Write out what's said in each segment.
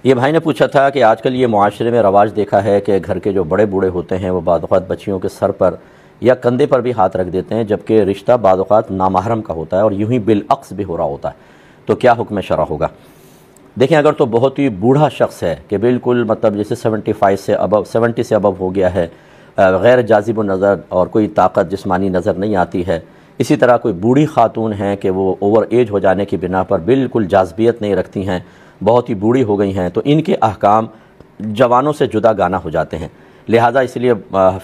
یہ بھائی نے پوچھا تھا کہ آج کل یہ معاشرے میں رواج دیکھا ہے کہ گھر کے جو بڑے بوڑھے ہوتے ہیں وہ بعض اوقات بچیوں کے سر پر یا کندھے پر بھی ہاتھ رکھ دیتے ہیں، جبکہ رشتہ بعض اوقات نامحرم کا ہوتا ہے اور یوں ہی بالعکس بھی ہو رہا ہوتا ہے، تو کیا حکم شرع ہوگا؟ دیکھیں، اگر تو بہت ہی بوڑھا شخص ہے کہ بالکل مطلب جیسے 70 سے ابو ہو گیا ہے، غیر جاذب النظر اور کوئی طاقت جسمانی نظر نہیں آتی ہے، اسی طرح کوئی بوڑھی خاتون ہیں کہ وہ اوور ایج ہو جانے کی بنا پر بالکل جاذبیت نہیں رکھتی ہیں، بہت ہی بوڑھی ہو گئی ہیں، تو ان کے احکام جوانوں سے جدا گانا ہو جاتے ہیں۔ لہٰذا اس لیے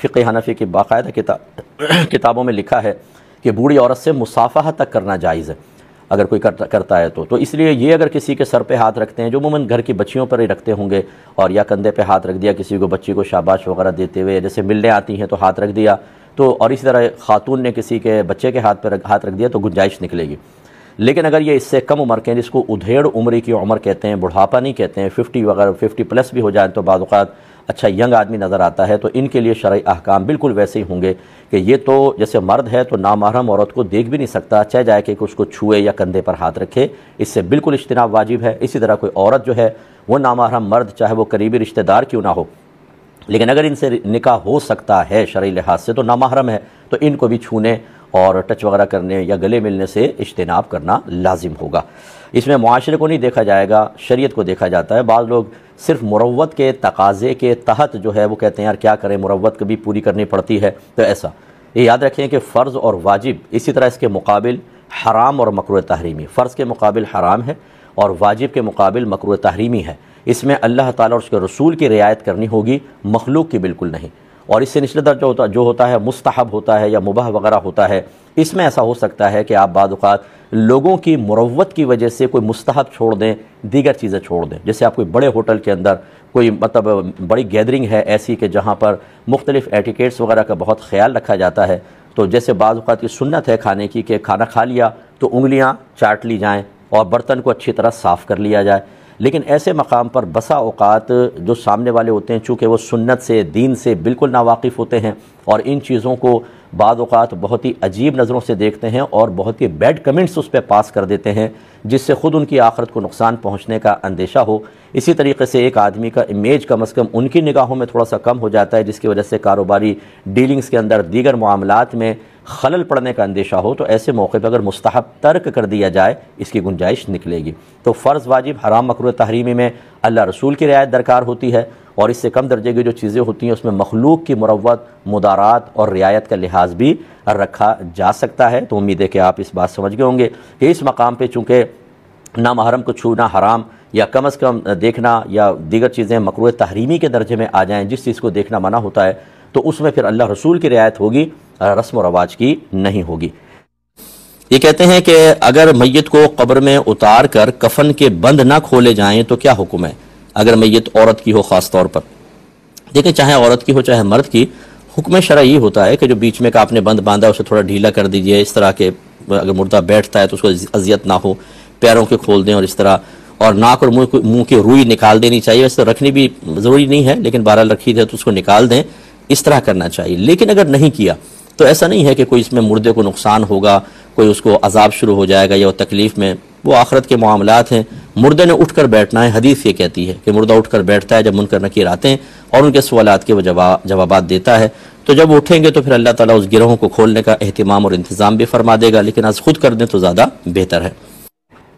فقہ حنفی کی باقاعدہ کتابوں میں لکھا ہے کہ بوڑھی عورت سے مصافحہ تک کرنا جائز ہے اگر کوئی کرتا ہے تو اس لیے یہ اگر کسی کے سر پہ ہاتھ رکھتے ہیں، جو عموماً گھر کی بچیوں پر ہی رکھتے ہوں گے، اور یا کندھے پہ ہاتھ رکھ دیا کسی کو، بچی کو شاباش وغیرہ دیتے ہوئے، جیسے ملنے آتی ہیں تو ہاتھ رکھ دیا، تو اور اسی طرح خاتون نے کسی کے بچے کے ہاتھ پہ ہاتھ رکھ دیا تو گنجائش نکلے گی۔ لیکن اگر یہ اس سے کم عمر کے ہیں، جس کو ادھیڑ عمری کی عمر کہتے ہیں، بڑھاپا نہیں کہتے ہیں، 50 وغیرہ 50 پلس بھی ہو جائیں تو بعض اوقات اچھا ینگ آدمی نظر آتا ہے، تو ان کے لیے شرعی احکام بالکل ویسے ہی ہوں گے کہ یہ تو جیسے مرد ہے تو نامحرم عورت کو دیکھ بھی نہیں سکتا، چاہے جائے کہ اس کو چھوئے یا کندھے پر ہاتھ رکھے، اس سے بالکل اجتناب واجب ہے۔ اسی طرح کوئی عورت جو ہے وہ نامحرم مرد چاہے وہ قریبی رشتہ دار کیوں نہ ہو، لیکن اگر ان سے نکاح ہو سکتا ہے شرعی لحاظ سے تو نامحرم ہے، تو ان کو بھی چھونے اور ٹچ وغیرہ کرنے یا گلے ملنے سے اجتناب کرنا لازم ہوگا۔ اس میں معاشرے کو نہیں دیکھا جائے گا، شریعت کو دیکھا جاتا ہے۔ بعض لوگ صرف مروت کے تقاضے کے تحت جو ہے وہ کہتے ہیں یار کیا کریں، مروت کبھی پوری کرنی پڑتی ہے، تو ایسا یہ یاد رکھیں کہ فرض اور واجب، اسی طرح اس کے مقابل حرام اور مکروہ تحریمی، فرض کے مقابل حرام ہے اور واجب کے مقابل مکروہ تحریمی ہے۔ اس میں اللہ تعالیٰ اور اس کے رسول کی رعایت کرنی ہوگی، مخلوق کی بالکل نہیں۔ اور اس سے نچلے درجہ جو ہوتا ہے مستحب ہوتا ہے یا مباح وغیرہ ہوتا ہے، اس میں ایسا ہو سکتا ہے کہ آپ بعض اوقات لوگوں کی مروت کی وجہ سے کوئی مستحب چھوڑ دیں، دیگر چیزیں چھوڑ دیں۔ جیسے آپ کوئی بڑے ہوٹل کے اندر کوئی مطلب بڑی گیدرنگ ہے ایسی کہ جہاں پر مختلف ایٹیکیٹس وغیرہ کا بہت خیال رکھا جاتا ہے، تو جیسے بعض اوقات کی سنت ہے کھانے کی کہ کھانا کھا لیا تو انگلیاں چاٹ لی جائیں اور برتن کو اچھی طرح صاف کر لیا جائے، لیکن ایسے مقام پر بسا اوقات جو سامنے والے ہوتے ہیں چونکہ وہ سنت سے، دین سے بالکل ناواقف ہوتے ہیں اور ان چیزوں کو بعض اوقات بہت ہی عجیب نظروں سے دیکھتے ہیں اور بہت ہی بیڈ کمنٹس اس پہ پاس کر دیتے ہیں، جس سے خود ان کی آخرت کو نقصان پہنچنے کا اندیشہ ہو۔ اسی طریقے سے ایک آدمی کا امیج کم از کم ان کی نگاہوں میں تھوڑا سا کم ہو جاتا ہے، جس کی وجہ سے کاروباری ڈیلنگز کے اندر دیگر معاملات میں خلل پڑنے کا اندیشہ ہو، تو ایسے موقع پہ اگر مستحب ترک کر دیا جائے اس کی گنجائش نکلے گی۔ تو فرض واجب حرام مکروہ تحریمی میں اللہ رسول کی رعایت درکار ہوتی ہے، اور اس سے کم درجے کی جو چیزیں ہوتی ہیں اس میں مخلوق کی مروت، مدارات اور رعایت کا لحاظ بھی رکھا جا سکتا ہے۔ تو امید ہے کہ آپ اس بات سمجھ گئے ہوں گے کہ اس مقام پہ چونکہ نامحرم کو چھونا حرام یا کم از کم دیکھنا یا دیگر چیزیں مکروہ تحریمی کے درجے میں آ جائیں، جس چیز کو دیکھنا منع ہوتا ہے، تو اس میں پھر اللہ رسول کی رعایت ہوگی، رسم و رواج کی نہیں ہوگی۔ یہ کہتے ہیں کہ اگر میت کو قبر میں اتار کر کفن کے بند نہ کھولے جائیں تو کیا حکم ہے اگر میت عورت کی ہو خاص طور پر؟ دیکھیں، چاہے عورت کی ہو چاہے مرد کی، حکم شرعی یہ ہوتا ہے کہ جو بیچ میں کا آپ نے بند باندھا اسے تھوڑا ڈھیلا کر دیجئے، اس طرح کہ اگر مردہ بیٹھتا ہے تو اس کو اذیت نہ ہو، پیروں کے کھول دیں اور اس طرح، اور ناک اور منہ کی روئی نکال دینی چاہیے، ویسے رکھنی بھی ضروری نہیں ہے لیکن بہرحال رکھی ہے تو اس کو نکال دیں، اس طرح کرنا چاہیے۔ لیکن اگر نہیں کیا تو ایسا نہیں ہے کہ کوئی اس میں مردے کو نقصان ہوگا، کوئی اس کو عذاب شروع ہو جائے گا یا وہ تکلیف میں، وہ آخرت کے معاملات ہیں۔ مردے نے اٹھ کر بیٹھنا ہے، حدیث یہ کہتی ہے کہ مردہ اٹھ کر بیٹھتا ہے جب منکر نکیر آتے ہیں اور ان کے سوالات کے وہ جوابات دیتا ہے، تو جب اٹھیں گے تو پھر اللہ تعالیٰ اس گروہوں کو کھولنے کا اہتمام اور انتظام بھی فرما دے گا، لیکن آج خود کر دیں تو زیادہ بہتر ہے۔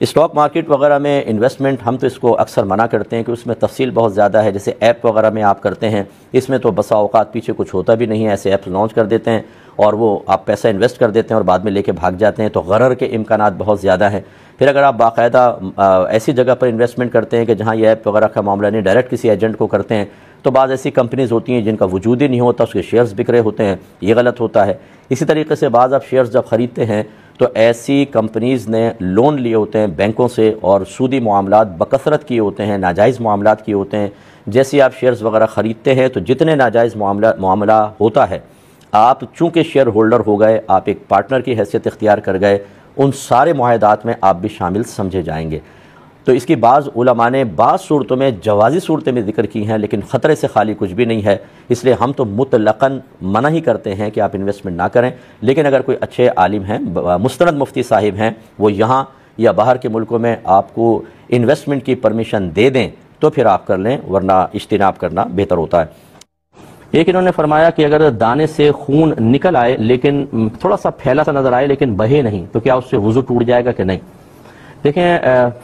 اسٹاک مارکیٹ وغیرہ میں انویسٹمنٹ ہم تو اس کو اکثر منع کرتے ہیں کہ اس میں تفصیل بہت زیادہ ہے، جیسے ایپ وغیرہ میں آپ کرتے ہیں، اس میں تو بسا اوقات پیچھے کچھ ہوتا بھی نہیں ہے، ایسے ایپس لانچ کر دیتے ہیں اور وہ آپ پیسہ انویسٹ کر دیتے ہیں اور بعد میں لے کے بھاگ جاتے ہیں، تو غرر کے امکانات بہت زیادہ ہیں۔ پھر اگر آپ باقاعدہ ایسی جگہ پر انویسٹمنٹ کرتے ہیں کہ جہاں یہ ایپ وغیرہ کا معاملہ نہیں، ڈائریکٹ کسی ایجنٹ کو کرتے ہیں، تو بعض ایسی کمپنیز ہوتی ہیں جن کا وجود ہی نہیں ہوتا، اس کے شیئرز بک رہے ہوتے ہیں، یہ غلط ہوتا ہے۔ اسی طریقے سے بعض آپ شیئرز جب خریدتے ہیں تو ایسی کمپنیز نے لون لیے ہوتے ہیں بینکوں سے اور سودی معاملات بکثرت کیے ہوتے ہیں، ناجائز معاملات کیے ہوتے ہیں۔ جیسے آپ شیئرز وغیرہ خریدتے ہیں تو جتنے ناجائز معاملہ ہوتا ہے، آپ چونکہ شیئر ہولڈر ہو گئے، آپ ایک پارٹنر کی حیثیت اختیار کر گئے، ان سارے معاہدات میں آپ بھی شامل سمجھے جائیں گے۔ تو اس کی بعض علماء نے بعض صورتوں میں جوازی صورتیں میں ذکر کی ہیں، لیکن خطرے سے خالی کچھ بھی نہیں ہے، اس لیے ہم تو مطلقاً منع ہی کرتے ہیں کہ آپ انویسٹمنٹ نہ کریں۔ لیکن اگر کوئی اچھے عالم ہیں، مستند مفتی صاحب ہیں، وہ یہاں یا باہر کے ملکوں میں آپ کو انویسٹمنٹ کی پرمیشن دے دیں تو پھر آپ کر لیں، ورنہ اجتناب کرنا بہتر ہوتا ہے۔ ایک انہوں نے فرمایا کہ اگر دانے سے خون نکل آئے لیکن تھوڑا سا پھیلا سا نظر آئے لیکن بہے نہیں، تو کیا اس سے وضو ٹوٹ جائے گا کہ نہیں؟ دیکھیں،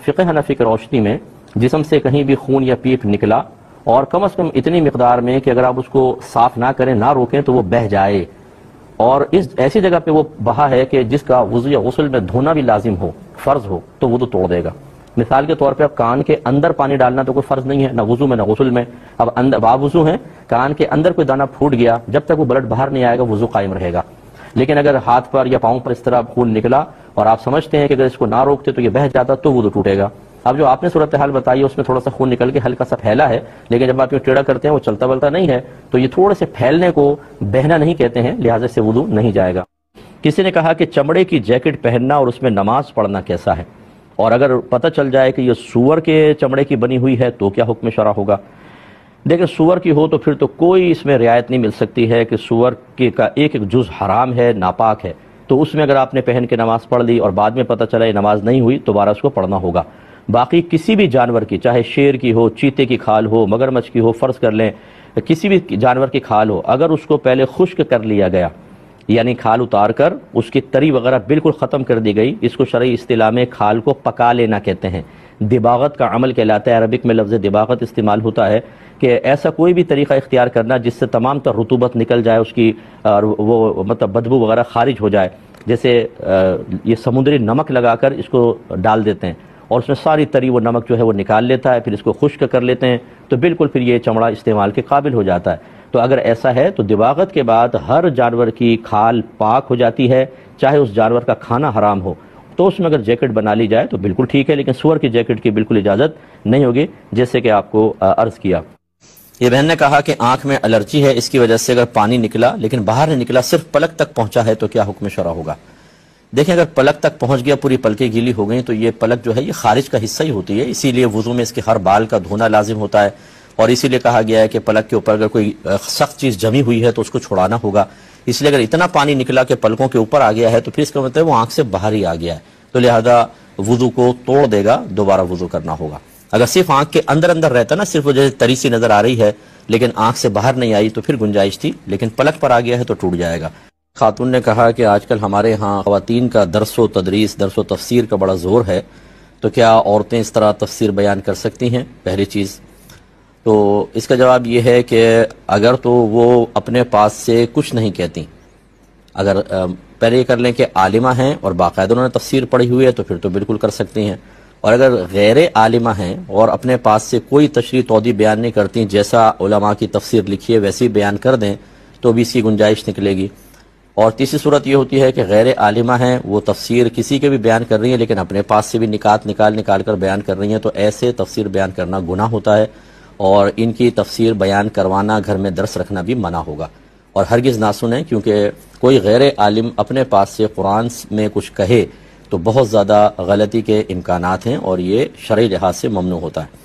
فقہ حنفی کی روشنی میں جسم سے کہیں بھی خون یا پیپ نکلا اور کم از کم اتنی مقدار میں کہ اگر آپ اس کو صاف نہ کریں، نہ روکیں، تو وہ بہہ جائے، اور اس ایسی جگہ پہ وہ بہا ہے کہ جس کا وضو یا غسل میں دھونا بھی لازم ہو، فرض ہو، تو وضو توڑ دے گا۔ مثال کے طور پہ اب کان کے اندر پانی ڈالنا تو کوئی فرض نہیں ہے، نہ وضو میں نہ غسل میں۔ اب باب وضو ہیں، کان کے اندر کوئی دانہ پھوٹ گیا، جب تک وہ بلڈ باہر نہیں آئے گا وضو قائم رہے گا۔ لیکن اگر ہاتھ پر یا پاؤں پر اس طرح خون نکلا اور آپ سمجھتے ہیں کہ اگر اس کو نہ روکتے تو یہ بہہ جاتا، تو وضو ٹوٹے گا۔ اب جو آپ نے صورتحال بتائی ہے اس میں تھوڑا سا خون نکل کے ہلکا سا پھیلا ہے، لیکن جب آپ یہ ٹیڑھا کرتے ہیں وہ چلتا بلتا نہیں ہے، تو یہ تھوڑے سے پھیلنے کو بہنا نہیں کہتے ہیں، لہٰذا سے وضو نہیں جائے گا۔ کسی نے کہا کہ چمڑے کی جیکٹ پہننا اور اس میں نماز پڑھنا کیسا ہے، اور اگر پتہ چل جائے کہ یہ سور کے چمڑے کی بنی ہوئی ہے تو کیا حکم شرع ہوگا؟ دیکھیں، سور کی ہو تو پھر تو کوئی اس میں رعایت نہیں مل سکتی ہے کہ سور کا ایک ایک جز حرام ہے، ناپاک ہے، تو اس میں اگر آپ نے پہن کے نماز پڑھ لی اور بعد میں پتہ چلا یہ نماز نہیں ہوئی، دوبارہ اس کو پڑھنا ہوگا۔ باقی کسی بھی جانور کی، چاہے شیر کی ہو، چیتے کی کھال ہو، مگرمچھ کی ہو، فرض کر لیں کسی بھی جانور کی کھال ہو، اگر اس کو پہلے خشک کر لیا گیا، یعنی کھال اتار کر اس کی تری وغیرہ بالکل ختم کر دی گئی، اس کو شرعی اصطلاح میں کھال کو پکا لینا کہتے ہیں، دباغت کا عمل کہلاتا ہے۔ عربک میں لفظ دباغت استعمال ہوتا ہے کہ ایسا کوئی بھی طریقہ اختیار کرنا جس سے تمام تر رطوبت نکل جائے، اس کی وہ مطلب بدبو وغیرہ خارج ہو جائے، جیسے یہ سمندری نمک لگا کر اس کو ڈال دیتے ہیں اور اس میں ساری تری وہ نمک جو ہے وہ نکال لیتا ہے، پھر اس کو خشک کر لیتے ہیں، تو بالکل پھر یہ چمڑا استعمال کے قابل ہو جاتا ہے۔ تو اگر ایسا ہے تو دباغت کے بعد ہر جانور کی کھال پاک ہو جاتی ہے، چاہے اس جانور کا کھانا حرام ہو، تو اس میں اگر جیکٹ بنا لی جائے تو بالکل ٹھیک ہے، لیکن سور کی جیکٹ کی بالکل اجازت نہیں ہوگی، جیسے کہ آپ کو عرض کیا۔ یہ بہن نے کہا کہ آنکھ میں الرجی ہے، اس کی وجہ سے اگر پانی نکلا لیکن باہر نہیں نکلا، صرف پلک تک پہنچا ہے، تو کیا حکم شرع ہوگا؟ دیکھیں، اگر پلک تک پہنچ گیا، پوری پلکیں گیلی ہو گئیں، تو یہ پلک جو ہے یہ خارج کا حصہ ہی ہوتی ہے، اسی لیے وضو میں اس کے ہر بال کا دھونا لازم ہوتا ہے، اور اسی لیے کہا گیا ہے کہ پلک کے اوپر اگر کوئی سخت چیز جمی ہوئی ہے تو اس کو چھڑانا ہوگا۔ اس لیے اگر اتنا پانی نکلا کہ پلکوں کے اوپر آ گیا ہے تو پھر اس کا مطلب وہ آنکھ سے باہر ہی آ گیا ہے، تو لہذا وضو کو توڑ دے گا، دوبارہ وضو کرنا ہوگا۔ اگر صرف آنکھ کے اندر اندر رہتا نا، صرف وہ جیسے تری سی نظر آ رہی ہے لیکن آنکھ سے باہر نہیں آئی، تو پھر گنجائش تھی، لیکن پلک پر آ گیا ہے تو ٹوٹ جائے گا۔ خاتون نے کہا کہ آج کل ہمارے ہاں خواتین کا درس و تدریس، درس و تفسیر کا بڑا زور ہے، تو کیا عورتیں اس طرح تفسیر بیان کر سکتی ہیں؟ پہلی چیز تو اس کا جواب یہ ہے کہ اگر تو وہ اپنے پاس سے کچھ نہیں کہتی، اگر پہلے یہ کر لیں کہ عالمہ ہیں اور باقاعدہ انہوں نے تفسیر پڑھی ہوئی ہے تو پھر تو بالکل کر سکتی ہیں، اور اگر غیر عالمہ ہیں اور اپنے پاس سے کوئی تشریح توضیح بیان نہیں کرتی، جیسا علماء کی تفسیر لکھی ہے ویسے ہی بیان کر دیں تو بھی اس کی گنجائش نکلے گی۔ اور تیسری صورت یہ ہوتی ہے کہ غیر عالمہ ہیں، وہ تفسیر کسی کے بھی بیان کر رہی ہیں لیکن اپنے پاس سے بھی نکات نکال کر بیان کر رہی ہیں، تو ایسے تفسیر بیان کرنا گناہ ہوتا ہے، اور ان کی تفسیر بیان کروانا، گھر میں درس رکھنا بھی منع ہوگا، اور ہرگز نہ سنیں، کیونکہ کوئی غیر عالم اپنے پاس سے قرآن میں کچھ کہے تو بہت زیادہ غلطی کے امکانات ہیں، اور یہ شرعی لحاظ سے ممنوع ہوتا ہے۔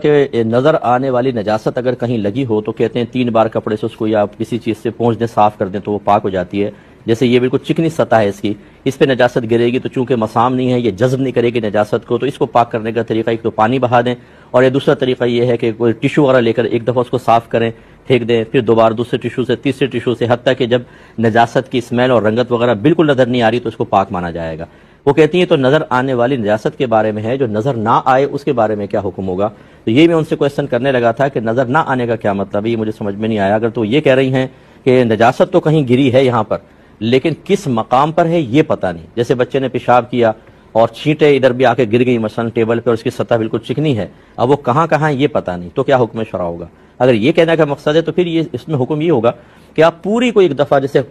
کہ نظر آنے والی نجاست اگر کہیں لگی ہو تو کہتے ہیں 3 بار کپڑے سے اس کو یا کسی چیز سے پونچھ دیں، صاف کر دیں تو وہ پاک ہو جاتی ہے۔ جیسے یہ بالکل چکنی سطح ہے اس پہ نجاست گرے گی تو چونکہ مسام نہیں ہے، یہ جذب نہیں کرے گی نجاست کو، تو اس کو پاک کرنے کا طریقہ ایک تو پانی بہا دیں، اور یہ دوسرا طریقہ یہ ہے کہ کوئی ٹیشو وغیرہ لے کر ایک دفعہ اس کو صاف کریں، پھینک دیں، پھر دوبارہ دوسرے ٹیشو سے، تیسرے ٹیشو سے، حتیٰ کہ جب نجاست کی اسمیل اور رنگت وغیرہ بالکل نظر نہیں آ رہی تو اس کو پاک مانا جائے گا۔ وہ کہتی ہیں تو نظر آنے والی نجاست کے بارے میں ہے، جو نظر نہ آئے اس کے بارے میں کیا حکم ہوگا؟ تو یہ میں ان سے کویسچن کرنے لگا تھا کہ نظر نہ آنے کا کیا مطلب ہے، یہ مجھے سمجھ میں نہیں آیا۔ اگر تو یہ کہہ رہی ہیں کہ نجاست تو کہیں گری ہے یہاں پر، لیکن کس مقام پر ہے یہ پتہ نہیں، جیسے بچے نے پیشاب کیا اور چھینٹیں ادھر بھی آ کے گر گئی مثلا ٹیبل پہ اور اس کی سطح بالکل چکنی ہے، اب وہ کہاں ہے یہ پتہ نہیں، تو کیا حکم شرع ہوگا؟ اگر یہ کہنے کا مقصد ہے تو پھر یہ اس میں حکم یہ ہوگا کہ آپ پوری کو ایک دفعہ جیسے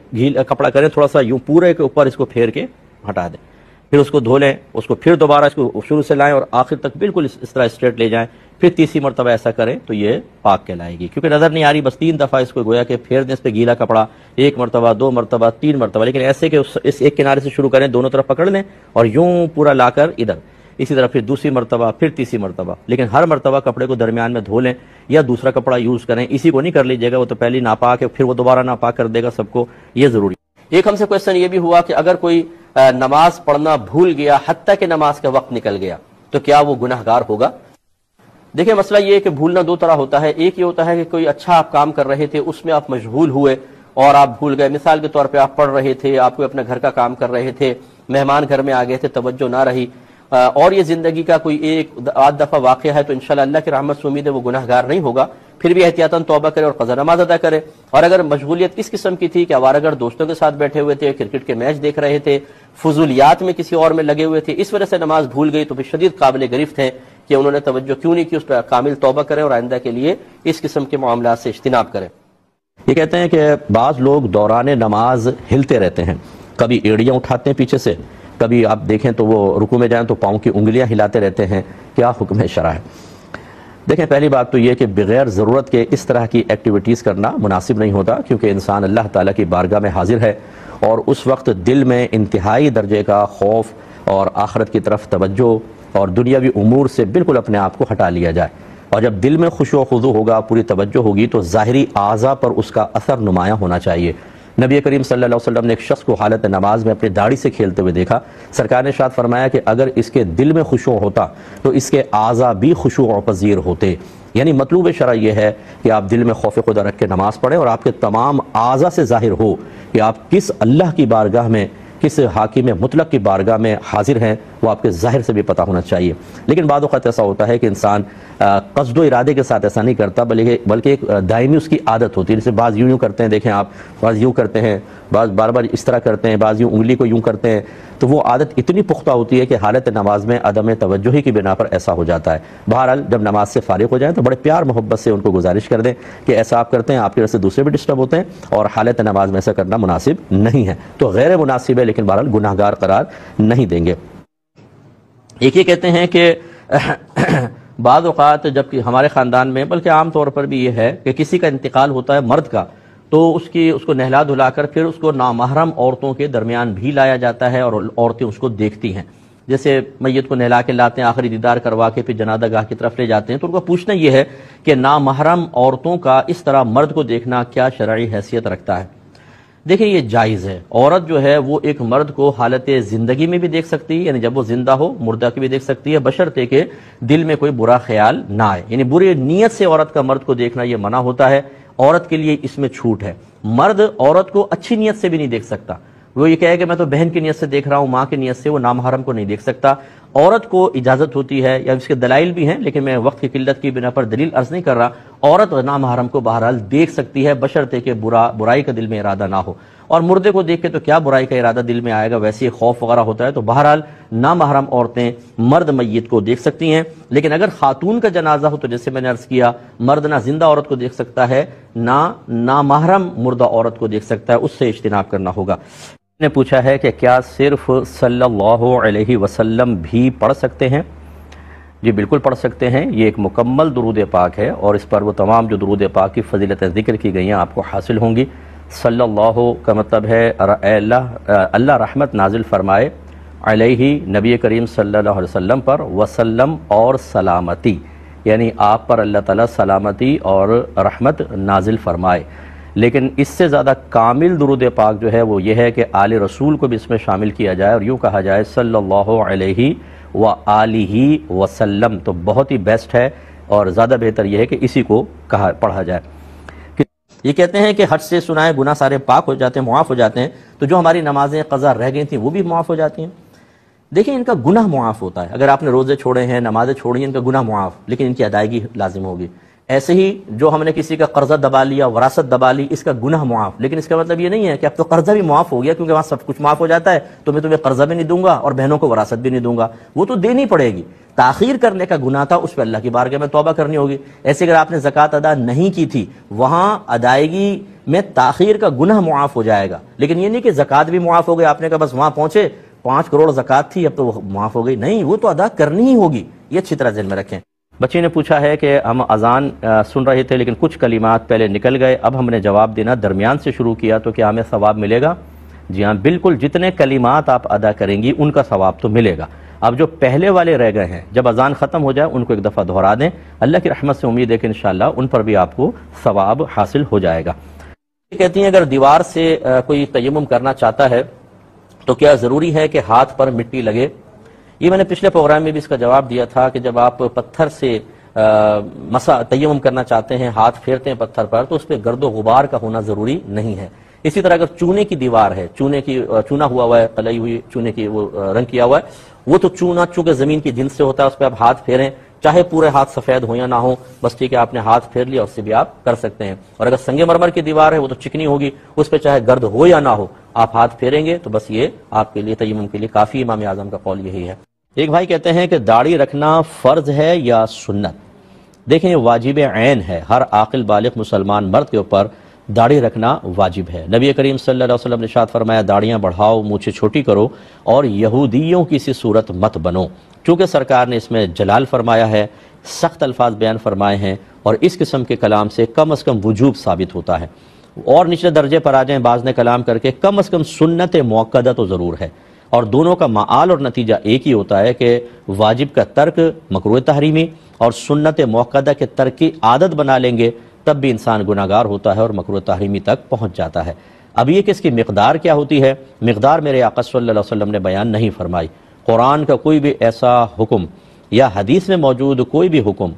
کپڑا کریں، تھوڑا سا یوں پورے کے اوپر اس کو پھیر کے ہٹا دیں، پھر اس کو دھو لیں، اس کو پھر دوبارہ اس کو شروع سے لائیں اور آخر تک بالکل اس طرح اسٹریٹ لے جائیں، پھر تیسری مرتبہ ایسا کریں تو یہ پاک کہلائے گی، کیونکہ نظر نہیں آ رہی، بس 3 دفعہ اس کو گویا کہ پھیر دیں، اس پہ گیلا کپڑا 1 مرتبہ 2 مرتبہ 3 مرتبہ، لیکن ایسے کہ اس ایک کنارے سے شروع کریں، دونوں طرف پکڑ لیں اور یوں پورا لا کر ادھر، اسی طرح پھر دوسری مرتبہ، پھر تیسری مرتبہ، لیکن ہر مرتبہ کپڑے کو درمیان میں دھو لیں یا دوسرا کپڑا یوز کریں، اسی کو نہیں کر لیجیے گا، وہ تو پہلی ناپاک ہے، پھر وہ دوبارہ ناپاک کر دے گا سب کو، یہ ضروری ہے۔ ایک ہم سے کویسچن یہ بھی ہوا کہ اگر کوئی نماز پڑھنا بھول گیا حتیٰ کہ نماز کا وقت نکل گیا تو کیا وہ گناہگار ہوگا؟ دیکھیں مسئلہ یہ ہے کہ بھولنا دو طرح ہوتا ہے. ایک یہ ہوتا ہے کہ کوئی اچھا آپ کام کر رہے تھے، اس میں آپ مشغول ہوئے اور آپ بھول گئے. مثال کے طور پہ آپ پڑھ رہے تھے، آپ کو اپنے گھر کا کام کر رہے تھے، مہمان گھر میں آ گئے تھے، توجہ نہ رہی، اور یہ زندگی کا کوئی ایک آدھ دفعہ واقعہ ہے تو انشاءاللہ اللہ کی رحمت سے امید ہے وہ گناہگار نہیں ہوگا. پھر بھی احتیاطاً توبہ کرے اور قضا نماز ادا کرے. اور اگر مشغولیت اس قسم کی تھی کہ آوارہگرد دوستوں کے ساتھ بیٹھے ہوئے تھے، کرکٹ کے میچ دیکھ رہے تھے، فضولیات میں کسی اور میں لگے ہوئے تھے، اس وجہ سے نماز بھول گئی، تو پھر شدید قابل گرفت ہے کہ انہوں نے توجہ کیوں نہیں کی. اس پر کامل توبہ کریں اور آئندہ کے لیے اس قسم کے معاملات سے اجتناب کریں. یہ کہتے ہیں کہ بعض لوگ دوران نماز ہلتے رہتے ہیں، کبھی ایڑیاں اٹھاتے ہیں پیچھے سے، کبھی آپ دیکھیں تو وہ رکوع میں جائیں تو پاؤں کی انگلیاں ہلاتے رہتے ہیں. کیا حکم شرع ہے؟ دیکھیں پہلی بات تو یہ کہ بغیر ضرورت کے اس طرح کی ایکٹیویٹیز کرنا مناسب نہیں ہوتا، کیونکہ انسان اللہ تعالیٰ کی بارگاہ میں حاضر ہے اور اس وقت دل میں انتہائی درجے کا خوف اور آخرت کی طرف توجہ اور دنیاوی امور سے بالکل اپنے آپ کو ہٹا لیا جائے. اور جب دل میں خشوع و خضوع ہوگا، پوری توجہ ہوگی، تو ظاہری اعضاء پر اس کا اثر نمایاں ہونا چاہیے. نبی کریم صلی اللہ علیہ وسلم نے ایک شخص کو حالت نماز میں اپنی داڑھی سے کھیلتے ہوئے دیکھا. سرکار نے ارشاد فرمایا کہ اگر اس کے دل میں خشوع ہوتا تو اس کے اعضاء بھی خشوع پذیر ہوتے. یعنی مطلوب شرع یہ ہے کہ آپ دل میں خوف خدا رکھ کے نماز پڑھیں اور آپ کے تمام اعضاء سے ظاہر ہو کہ آپ کس اللہ کی بارگاہ میں، کس حاکم مطلق کی بارگاہ میں حاضر ہیں، وہ آپ کے ظاہر سے بھی پتہ ہونا چاہیے. لیکن بعض اوقات ایسا ہوتا ہے کہ انسان قصد و ارادے کے ساتھ ایسا نہیں کرتا، بلکہ ایک دائمی اس کی عادت ہوتی ہے. جیسے بعض یوں کرتے ہیں، دیکھیں آپ، بعض یوں کرتے ہیں، بعض بار بار اس طرح کرتے ہیں، بعض یوں انگلی کو یوں کرتے ہیں، تو وہ عادت اتنی پختہ ہوتی ہے کہ حالت نماز میں عدم توجہی کی بنا پر ایسا ہو جاتا ہے. بہرحال جب نماز سے فارغ ہو جائیں تو بڑے پیار محبت سے ان کو گزارش کر دیں کہ ایسا آپ کرتے ہیں، آپ کی وجہ سے دوسرے بھی ڈسٹرب ہوتے ہیں اور حالت نماز میں ایسا کرنا مناسب نہیں ہے. تو غیر مناسب ہے لیکن بہرحال گناہگار قرار نہیں دیں گے. ایک یہ کہتے ہیں کہ بعض اوقات جب کہ ہمارے خاندان میں، بلکہ عام طور پر بھی یہ ہے کہ کسی کا انتقال ہوتا ہے مرد کا، تو اس کو نہلا دھلا کر پھر اس کو نامحرم عورتوں کے درمیان بھی لایا جاتا ہے اور عورتیں اس کو دیکھتی ہیں. جیسے میت کو نہلا کے لاتے ہیں، آخری دیدار کروا کے پھر جنازہ گاہ کی طرف لے جاتے ہیں، تو ان کو پوچھنا یہ ہے کہ نامحرم عورتوں کا اس طرح مرد کو دیکھنا کیا شرعی حیثیت رکھتا ہے؟ دیکھیں یہ جائز ہے. عورت جو ہے وہ ایک مرد کو حالت زندگی میں بھی دیکھ سکتی ہے، یعنی جب وہ زندہ ہو مردہ کی بھی دیکھ سکتی ہے، بشرطے کہ دل میں کوئی برا خیال نہ آئے. یعنی بری نیت سے عورت کا مرد کو دیکھنا یہ منع ہوتا ہے. عورت کے لیے اس میں چھوٹ ہے. مرد عورت کو اچھی نیت سے بھی نہیں دیکھ سکتا. وہ یہ کہے کہ میں تو بہن کی نیت سے دیکھ رہا ہوں، ماں کی نیت سے، وہ نامحرم کو نہیں دیکھ سکتا. عورت کو اجازت ہوتی ہے، یا اس کے دلائل بھی ہیں لیکن میں وقت کی قلت کی بنا پر دلیل عرض نہیں کر رہا، عورت نامحرم کو بہرحال دیکھ سکتی ہے بشرطے کہ برائی کا دل میں ارادہ نہ ہو. اور مردے کو دیکھ کے تو کیا برائی کا ارادہ دل میں آئے گا، ویسے ہی خوف وغیرہ ہوتا ہے. تو بہرحال نامحرم عورتیں مرد میت کو دیکھ سکتی ہیں. لیکن اگر خاتون کا جنازہ ہو تو جیسے میں نے عرض کیا، مرد نہ زندہ عورت کو دیکھ سکتا ہے، نہ نامحرم مردہ عورت کو دیکھ سکتا ہے، اس سے اجتناب کرنا ہوگا. نے پوچھا ہے کہ کیا صرف صلی اللہ علیہ وسلم بھی پڑھ سکتے ہیں؟ جی بالکل پڑھ سکتے ہیں. یہ ایک مکمل درود پاک ہے اور اس پر وہ تمام جو درود پاک کی فضیلتیں ذکر کی گئی ہیں آپ کو حاصل ہوں گی. صلی اللہ کا مطلب ہے اے اللہ رحمت نازل فرمائے علیہ، نبی کریم صلی اللہ علیہ وسلم پر، وسلم اور سلامتی، یعنی آپ پر اللہ تعالیٰ سلامتی اور رحمت نازل فرمائے. لیکن اس سے زیادہ کامل درود پاک جو ہے وہ یہ ہے کہ آل رسول کو بھی اس میں شامل کیا جائے اور یوں کہا جائے صلی اللہ علیہ وآلہ وسلم، تو بہت ہی بیسٹ ہے اور زیادہ بہتر یہ ہے کہ اسی کو پڑھا جائے. یہ کہتے ہیں کہ حج سے سنائے گناہ سارے پاک ہو جاتے ہیں، معاف ہو جاتے ہیں، تو جو ہماری نمازیں قضا رہ گئی تھیں وہ بھی معاف ہو جاتی ہیں. دیکھیں ان کا گناہ معاف ہوتا ہے. اگر آپ نے روزے چھوڑے ہیں، نمازیں چھوڑی ہیں، ان کا گناہ معاف، لیکن ان کی ادائیگی لازم ہوگی. ایسے ہی جو ہم نے کسی کا قرضہ دبا لیا، وراثت دبا لی، اس کا گناہ معاف، لیکن اس کا مطلب یہ نہیں ہے کہ اب تو قرضہ بھی معاف ہو گیا کیونکہ وہاں سب کچھ معاف ہو جاتا ہے تو میں تمہیں قرضہ بھی نہیں دوں گا اور بہنوں کو وراثت بھی نہیں دوں گا. وہ تو دینی پڑے گی. تاخیر کرنے کا گناہ تھا، اس پہ اللہ کی بارگاہ میں توبہ کرنی ہوگی. ایسے اگر آپ نے زکوٰۃ ادا نہیں کی تھی، وہاں ادائیگی میں تاخیر کا گناہ معاف ہو جائے گا. لیکن یہ نہیں کہ زکوٰۃ بھی معاف ہو گئی، آپ نے کہا بس وہاں پہنچے 5 کروڑ زکوٰۃ تھی اب تو وہ معاف ہو گئی. نہیں، وہ تو ادا کرنی ہی ہوگی. یہ اچھی طرح ذہن میں رکھیں. بچی نے پوچھا ہے کہ ہم اذان سن رہے تھے لیکن کچھ کلمات پہلے نکل گئے، اب ہم نے جواب دینا درمیان سے شروع کیا تو کیا ہمیں ثواب ملے گا؟ جی ہاں بالکل، جتنے کلمات آپ ادا کریں گی ان کا ثواب تو ملے گا. اب جو پہلے والے رہ گئے ہیں، جب اذان ختم ہو جائے ان کو ایک دفعہ دہرا دیں. اللہ کی رحمت سے امید ہے کہ انشاءاللہ ان پر بھی آپ کو ثواب حاصل ہو جائے گا. کہتی ہیں اگر دیوار سے کوئی تیمم کرنا چاہتا ہے تو کیا ضروری ہے کہ ہاتھ پر مٹی لگے؟ یہ میں نے پچھلے پروگرام میں بھی اس کا جواب دیا تھا کہ جب آپ پتھر سے تیمم کرنا چاہتے ہیں، ہاتھ پھیرتے ہیں پتھر پر، تو اس پہ گرد و غبار کا ہونا ضروری نہیں ہے۔ اسی طرح اگر چونے کی دیوار ہے، چونا ہوا ہے، قلعی ہوئی چونے کی وہ رنگ کیا ہوا ہے، وہ تو چونا چونکہ زمین کی جنس سے ہوتا ہے، اس پہ آپ ہاتھ پھیریں، چاہے پورے ہاتھ سفید ہو یا نہ ہو، بس ٹھیک ہے آپ نے ہاتھ پھیر لیا، اس سے بھی آپ کر سکتے ہیں۔ اور اگر سنگ مرمر کی دیوار ہے وہ تو چکنی ہوگی، اس پہ چاہے گرد ہو یا نہ ہو آپ ہاتھ پھیریں گے تو بس یہ آپ کے لیے تیمم کے لیے کافی۔ امام اعظم کا قول یہی ہے۔ ایک بھائی کہتے ہیں کہ داڑھی رکھنا فرض ہے یا سنت؟ دیکھیں یہ واجب عین ہے، ہر عاقل بالغ مسلمان مرد کے اوپر داڑھی رکھنا واجب ہے۔ نبی کریم صلی اللہ علیہ وسلم نے ارشاد فرمایا داڑیاں بڑھاؤ، مونچھیں چھوٹی کرو اور یہودیوں کی سی صورت مت بنو۔ چونکہ سرکار نے اس میں جلال فرمایا ہے، سخت الفاظ بیان فرمائے ہیں، اور اس قسم کے کلام سے کم از کم وجوب ثابت ہوتا ہے۔ اور نچلے درجے پر آ جائیں بعض نے کلام کر کے، کم از کم سنت موقدہ تو ضرور ہے، اور دونوں کا معال اور نتیجہ ایک ہی ہوتا ہے کہ واجب کا ترک مکروہ تحریمی، اور سنت موقدہ کے ترک کی عادت بنا لیں گے تب بھی انسان گناہگار ہوتا ہے اور مکروہ تحریمی تک پہنچ جاتا ہے۔ اب یہ کہ اس کی مقدار کیا ہوتی ہے، مقدار میرے آقا صلی اللہ علیہ وسلم نے بیان نہیں فرمائی۔ قرآن کا کوئی بھی ایسا حکم یا حدیث میں موجود کوئی بھی حکم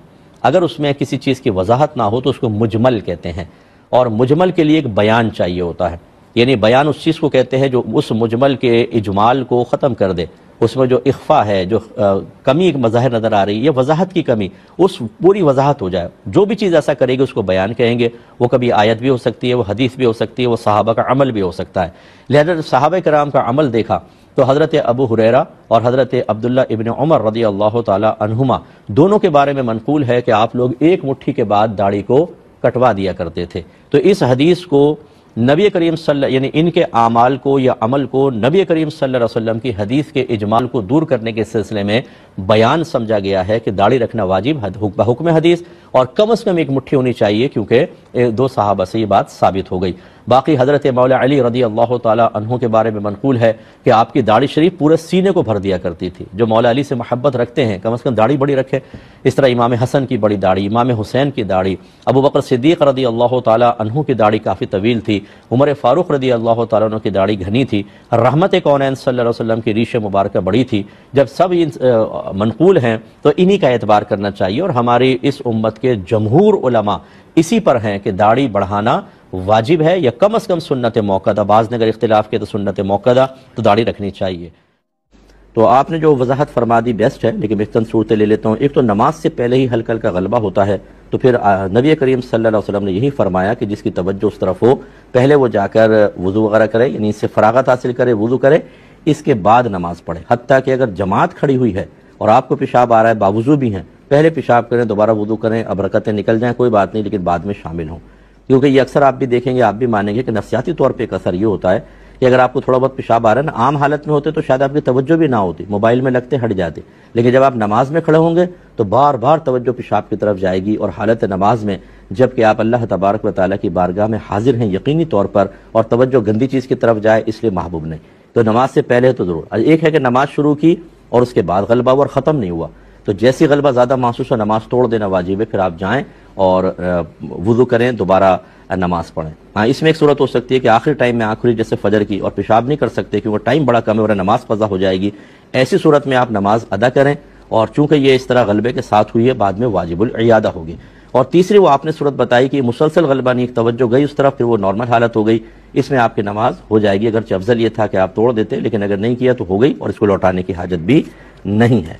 اگر اس میں کسی چیز کی وضاحت نہ ہو تو اس کو مجمل کہتے ہیں، اور مجمل کے لیے ایک بیان چاہیے ہوتا ہے، یعنی بیان اس چیز کو کہتے ہیں جو اس مجمل کے اجمال کو ختم کر دے، اس میں جو اخفا ہے، جو کمی مظاہر نظر آ رہی ہے، وضاحت کی کمی، اس پوری وضاحت ہو جائے۔ جو بھی چیز ایسا کرے گی اس کو بیان کہیں گے، وہ کبھی آیت بھی ہو سکتی ہے، وہ حدیث بھی ہو سکتی ہے، وہ صحابہ کا عمل بھی ہو سکتا ہے۔ لہذا صحابہ کرام کا عمل دیکھا تو حضرت ابو ہریرہ اور حضرت عبداللہ ابن عمر رضی اللہ تعالی عنہما دونوں کے بارے میں منقول ہے کہ آپ لوگ ایک مٹھی کے بعد داڑھی کو کٹوا دیا کرتے تھے۔ تو اس حدیث کو نبی کریم یعنی ان کے اعمال کو یا عمل کو نبی کریم صلی اللہ علیہ وسلم کی حدیث کے اجمال کو دور کرنے کے سلسلے میں بیان سمجھا گیا ہے کہ داڑھی رکھنا واجب بحکم حدیث، اور کم از کم ایک مٹھی ہونی چاہیے، کیونکہ دو صحابہ سے یہ بات ثابت ہو گئی۔ باقی حضرت مولا علی رضی اللہ تعالی عنہ کے بارے میں منقول ہے کہ آپ کی داڑھی شریف پورے سینے کو بھر دیا کرتی تھی۔ جو مولا علی سے محبت رکھتے ہیں کم از کم داڑھی بڑی رکھے۔ اس طرح امام حسن کی بڑی داڑھی، امام حسین کی داڑھی، ابو بکر صدیق رضی اللہ تعالی عنہ کی داڑھی کافی طویل تھی، عمر فاروق رضی اللہ تعالی عنہ کی داڑھی گھنی تھی، رحمت کونین صلی اللہ علیہ وسلم کی ریش مبارکہ بڑی تھی۔ جب سب منقول ہیں تو انہی کا اعتبار کرنا چاہیے، اور ہماری اس امت کے جمہور علماء اسی پر ہیں کہ داڑھی بڑھانا واجب ہے یا کم از کم سنت موقدہ، بعض نے اگر اختلاف کیا تو سنت موقدہ، تو داڑھی رکھنی چاہیے۔ تو آپ نے جو وضاحت فرما دی بیسٹ ہے، لیکن میں چند صورتیں لے لیتا ہوں۔ ایک تو نماز سے پہلے ہی ہلکا ہلکا غلبہ ہوتا ہے، تو پھر نبی کریم صلی اللہ علیہ وسلم نے یہی فرمایا کہ جس کی توجہ اس طرف ہو پہلے وہ جا کر وضو وغیرہ کرے، یعنی اس سے فراغت حاصل کرے، وضو کرے، اس کے بعد نماز پڑھے۔ حتیٰ کہ اگر جماعت کھڑی ہوئی ہے اور آپ کو پیشاب آ رہا ہے، باوضو بھی ہیں، پہلے پیشاب کریں، دوبارہ وضو کریں، اب رکعتیں نکل جائیں کوئی بات نہیں، لیکن بعد میں شامل ہوں، کیونکہ یہ اکثر آپ بھی دیکھیں گے، آپ بھی مانیں گے کہ نفسیاتی طور پہ ایک اثر یہ ہوتا ہے کہ اگر آپ کو تھوڑا بہت پیشاب آ رہا ہے نا، عام حالت میں ہوتے تو شاید آپ کی توجہ بھی نہ ہوتی، موبائل میں لگتے ہٹ جاتے، لیکن جب آپ نماز میں کھڑے ہوں گے تو بار بار توجہ پیشاب کی طرف جائے گی، اور حالت نماز میں جب کہ آپ اللہ تبارک و تعالیٰ کی بارگاہ میں حاضر ہیں یقینی طور پر، اور توجہ گندی چیز کی طرف جائے اس لیے محبوب نہیں۔ تو نماز سے پہلے تو ضرور، ایک ہے کہ نماز شروع کی اور اس کے بعد غلبہ ہوا اور ختم نہیں ہوا، تو جیسی غلبہ زیادہ محسوس ہو نماز توڑ دینا واجب ہے، پھر آپ جائیں اور وضو کریں، دوبارہ نماز پڑھیں۔ ہاں اس میں ایک صورت ہو سکتی ہے کہ آخری ٹائم میں آنکھ کھلی جیسے فجر کی، اور پیشاب نہیں کر سکتے کیونکہ ٹائم بڑا کم ہے اور نماز قضا ہو جائے گی، ایسی صورت میں آپ نماز ادا کریں، اور چونکہ یہ اس طرح غلبے کے ساتھ ہوئی ہے بعد میں واجب العیادہ ہوگی۔ اور تیسری وہ آپ نے صورت بتائی کہ مسلسل غلبہ نہیں، ایک توجہ گئی اس طرف، پھر وہ نارمل حالت ہو گئی، اس میں آپ کی نماز ہو جائے گی، اگرچہ افضل یہ تھا کہ آپ توڑ دیتے، لیکن اگر نہیں کیا تو ہو گئی اور اس کو لوٹانے کی حاجت بھی نہیں ہے۔